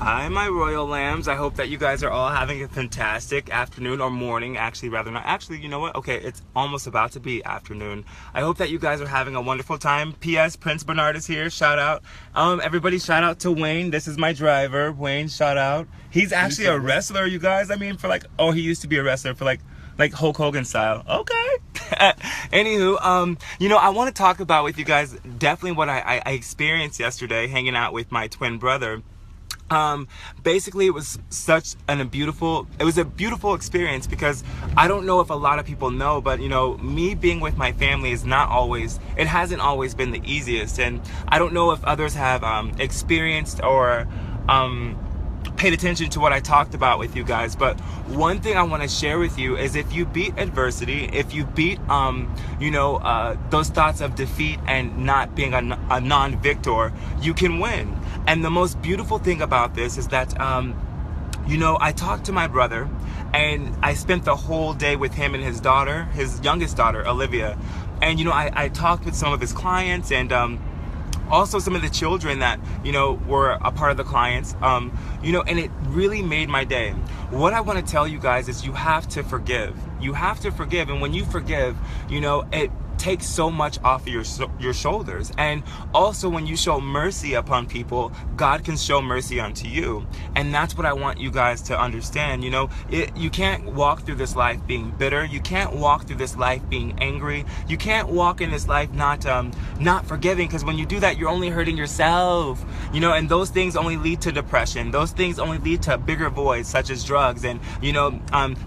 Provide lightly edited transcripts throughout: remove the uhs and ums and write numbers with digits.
Hi, my royal lambs. I hope that you guys are all having a fantastic afternoon or morning. Actually, rather not. Actually, you know what? Okay, it's almost about to be afternoon. I hope that you guys are having a wonderful time. P.S. Prince Bernard is here. Shout out. Everybody shout out to Wayne. This is my driver. Wayne, shout out. He's actually a wrestler, you guys. I mean, he used to be a wrestler for like Hulk Hogan style. Okay. Anywho, I want to talk about with you guys definitely what I experienced yesterday hanging out with my twin brother. Basically it was a beautiful experience because I don't know if a lot of people know, but me being with my family hasn't always been the easiest, and I don't know if others have experienced or paid attention to what I talked about with you guys. But one thing I want to share with you is if you beat adversity, if you beat those thoughts of defeat and not being a non-victor, you can win. And the most beautiful thing about this is that I talked to my brother, and I spent the whole day with him and his daughter, his youngest daughter, Olivia. And I talked with some of his clients, and also some of the children that were a part of the clients, and it really made my day. What I want to tell you guys is you have to forgive. You have to forgive, and when you forgive, it takes so much off of your shoulders. And also, when you show mercy upon people, God can show mercy unto you. And that's what I want you guys to understand. You can't walk through this life being bitter. You can't walk through this life being angry. You can't walk in this life not forgiving, because when you do that, you're only hurting yourself. And those things only lead to depression. Those things only lead to bigger voids, such as drugs and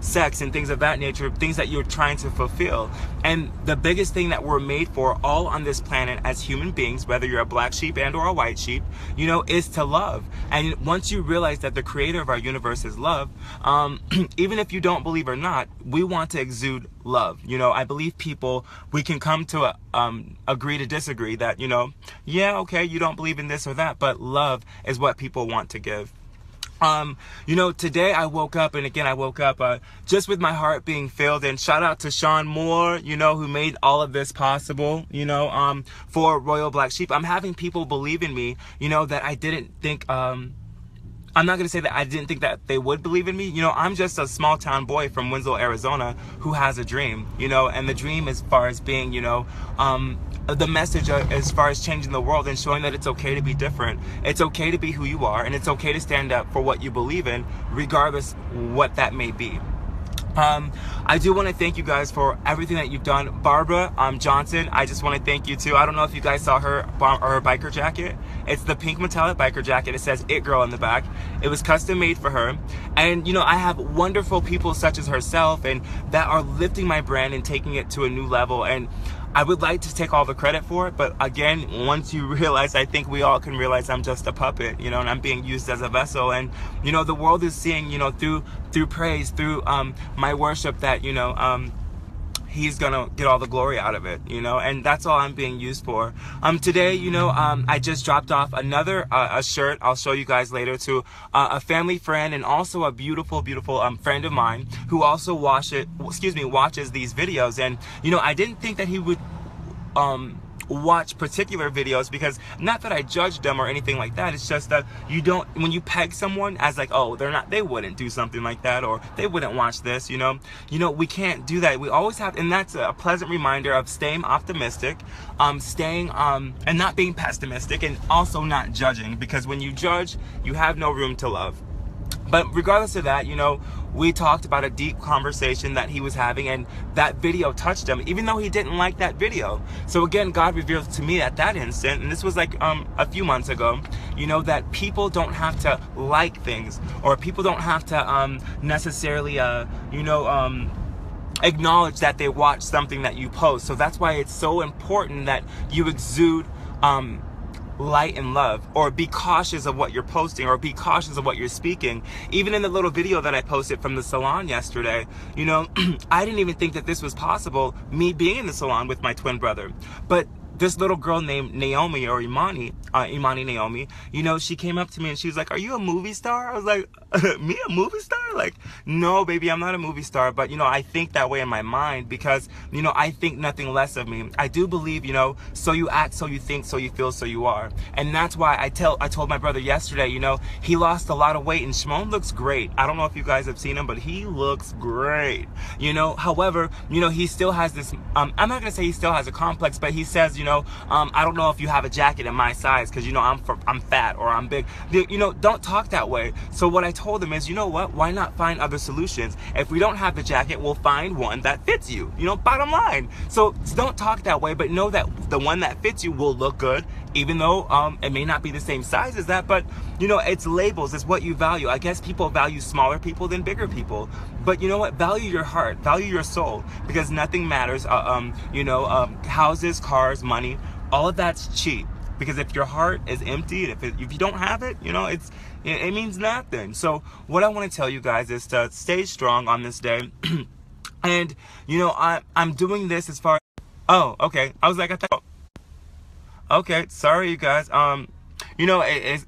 sex and things of that nature, things that you're trying to fulfill. And the biggest thing that we're made for all on this planet as human beings, whether you're a black sheep and or a white sheep, is to love. And once you realize that the creator of our universe is love, even if you don't believe or not, we want to exude love. I believe we can come to agree to disagree that, yeah, okay, you don't believe in this or that, but love is what people want to give. Today I woke up, and again, I woke up just with my heart being filled, and shout out to Sean Moore, who made all of this possible, for Royal Black Sheep. I'm having people believe in me, that I didn't think, I'm not going to say that I didn't think that they would believe in me. I'm just a small town boy from Winslow, Arizona, who has a dream, and the dream as far as being, the message as far as changing the world and showing that it's okay to be different. It's okay to be who you are, and it's okay to stand up for what you believe in, regardless what that may be. I do want to thank you guys for everything that you've done. Barbara Johnson, I just want to thank you too. I don't know if you guys saw her biker jacket. It's the pink metallic biker jacket. It says It Girl on the back. It was custom made for her. And I have wonderful people such as herself and that are lifting my brand and taking it to a new level. And I would like to take all the credit for it, but again, once you realize, I think we all can realize I'm just a puppet, and I'm being used as a vessel. And the world is seeing, through praise, through my worship, that he's gonna get all the glory out of it, and that's all I'm being used for. Today, I just dropped off another a shirt I'll show you guys later to a family friend, and also a beautiful friend of mine who also watches these videos. And I didn't think that he would watch particular videos, because not that I judge them or anything like that. It's just that when you peg someone as like, oh, they wouldn't do something like that, or they wouldn't watch this, we can't do that. We always have, and that's a pleasant reminder of staying optimistic, staying and not being pessimistic, and also not judging, because when you judge, you have no room to love. But regardless of that, we talked about a deep conversation that he was having, and that video touched him, even though he didn't like that video. So again, God revealed to me at that instant, and this was like a few months ago, that people don't have to like things, or people don't have to necessarily, acknowledge that they watch something that you post. So that's why it's so important that you exude light and love, or be cautious of what you're posting, or be cautious of what you're speaking. Even in the little video that I posted from the salon yesterday, I didn't even think that this was possible, me being in the salon with my twin brother. But this little girl named Naomi, or Imani Naomi, you know, she came up to me and she was like, "Are you a movie star?" I was like, "Me, a movie star?" Like, no, baby, I'm not a movie star. But, you know, I think that way in my mind because, you know, I think nothing less of me. I do believe, you know, so you act, so you think, so you feel, so you are. And that's why I told my brother yesterday, you know, he lost a lot of weight and Shimon looks great. I don't know if you guys have seen him, but he looks great. You know, however, you know, he still has this, I'm not going to say he still has a complex, but he says, you know, I don't know if you have a jacket in my size because, you know, I'm fat or I'm big. You know, don't talk that way. So what I told him is, you know what, why not find other solutions? If we don't have the jacket, we'll find one that fits you, you know, bottom line. So don't talk that way, but know that the one that fits you will look good, even though it may not be the same size as that. But, you know, it's labels, it's what you value. I guess people value smaller people than bigger people. But you know what, value your heart, value your soul, because nothing matters. You know, houses, cars, money, all of that's cheap. Because if your heart is empty, if you don't have it, you know, it means nothing. So what I want to tell you guys is to stay strong on this day. And, you know, I'm doing this as far as, oh, okay. I was like, I thought, okay, sorry, you guys. You know, it's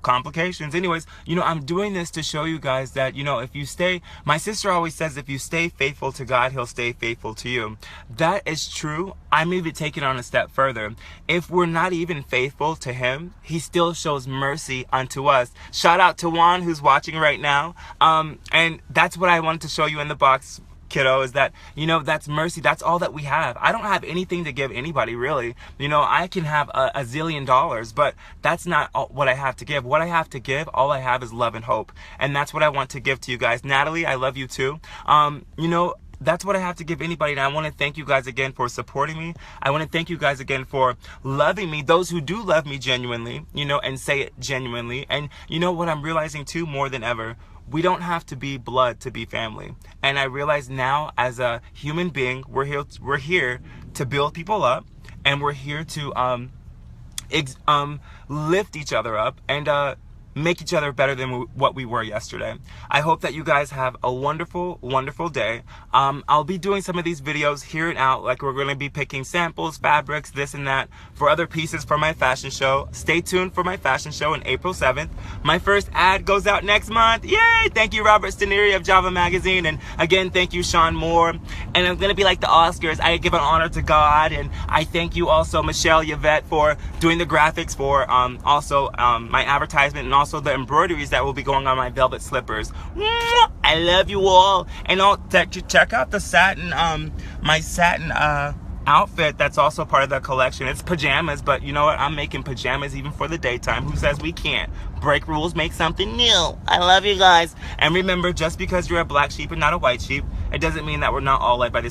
complications. Anyways, you know, I'm doing this to show you guys that, you know, if you stay, my sister always says, if you stay faithful to God, he'll stay faithful to you. That is true. I'm even taking it on a step further. If we're not even faithful to him, he still shows mercy unto us. Shout out to Juan, who's watching right now. And that's what I wanted to show you in the box, kiddo, is that, you know, that's mercy. That's all that we have. I don't have anything to give anybody, really. You know, I can have a zillion dollars, but that's not what I have to give. What I have to give, all I have is love and hope. And that's what I want to give to you guys. Natalie, I love you too. You know, that's what I have to give anybody. And I want to thank you guys again for supporting me. I want to thank you guys again for loving me. Those who do love me genuinely, you know, and say it genuinely. And you know what I'm realizing too, more than ever, we don't have to be blood to be family. And I realize now, as a human being, we're here to build people up, and we're here to lift each other up and make each other better than what we were yesterday. I hope that you guys have a wonderful, wonderful day. I'll be doing some of these videos here and out, like we're going to be picking samples, fabrics, this and that, for other pieces for my fashion show. Stay tuned for my fashion show on April 7th. My first ad goes out next month. Yay! Thank you, Robert Staneri of Java Magazine. And again, thank you, Sean Moore. And I'm going to be like the Oscars. I give an honor to God. And I thank you also, Michelle Yvette, for doing the graphics for my advertisement, and also the embroideries that will be going on my velvet slippers. I love you all. And I'll check out the satin, my satin outfit that's also part of the collection. It's pajamas, but you know what? I'm making pajamas even for the daytime. Who says we can't? Break rules, make something new. I love you guys. And remember, just because you're a black sheep and not a white sheep, it doesn't mean that we're not all led by this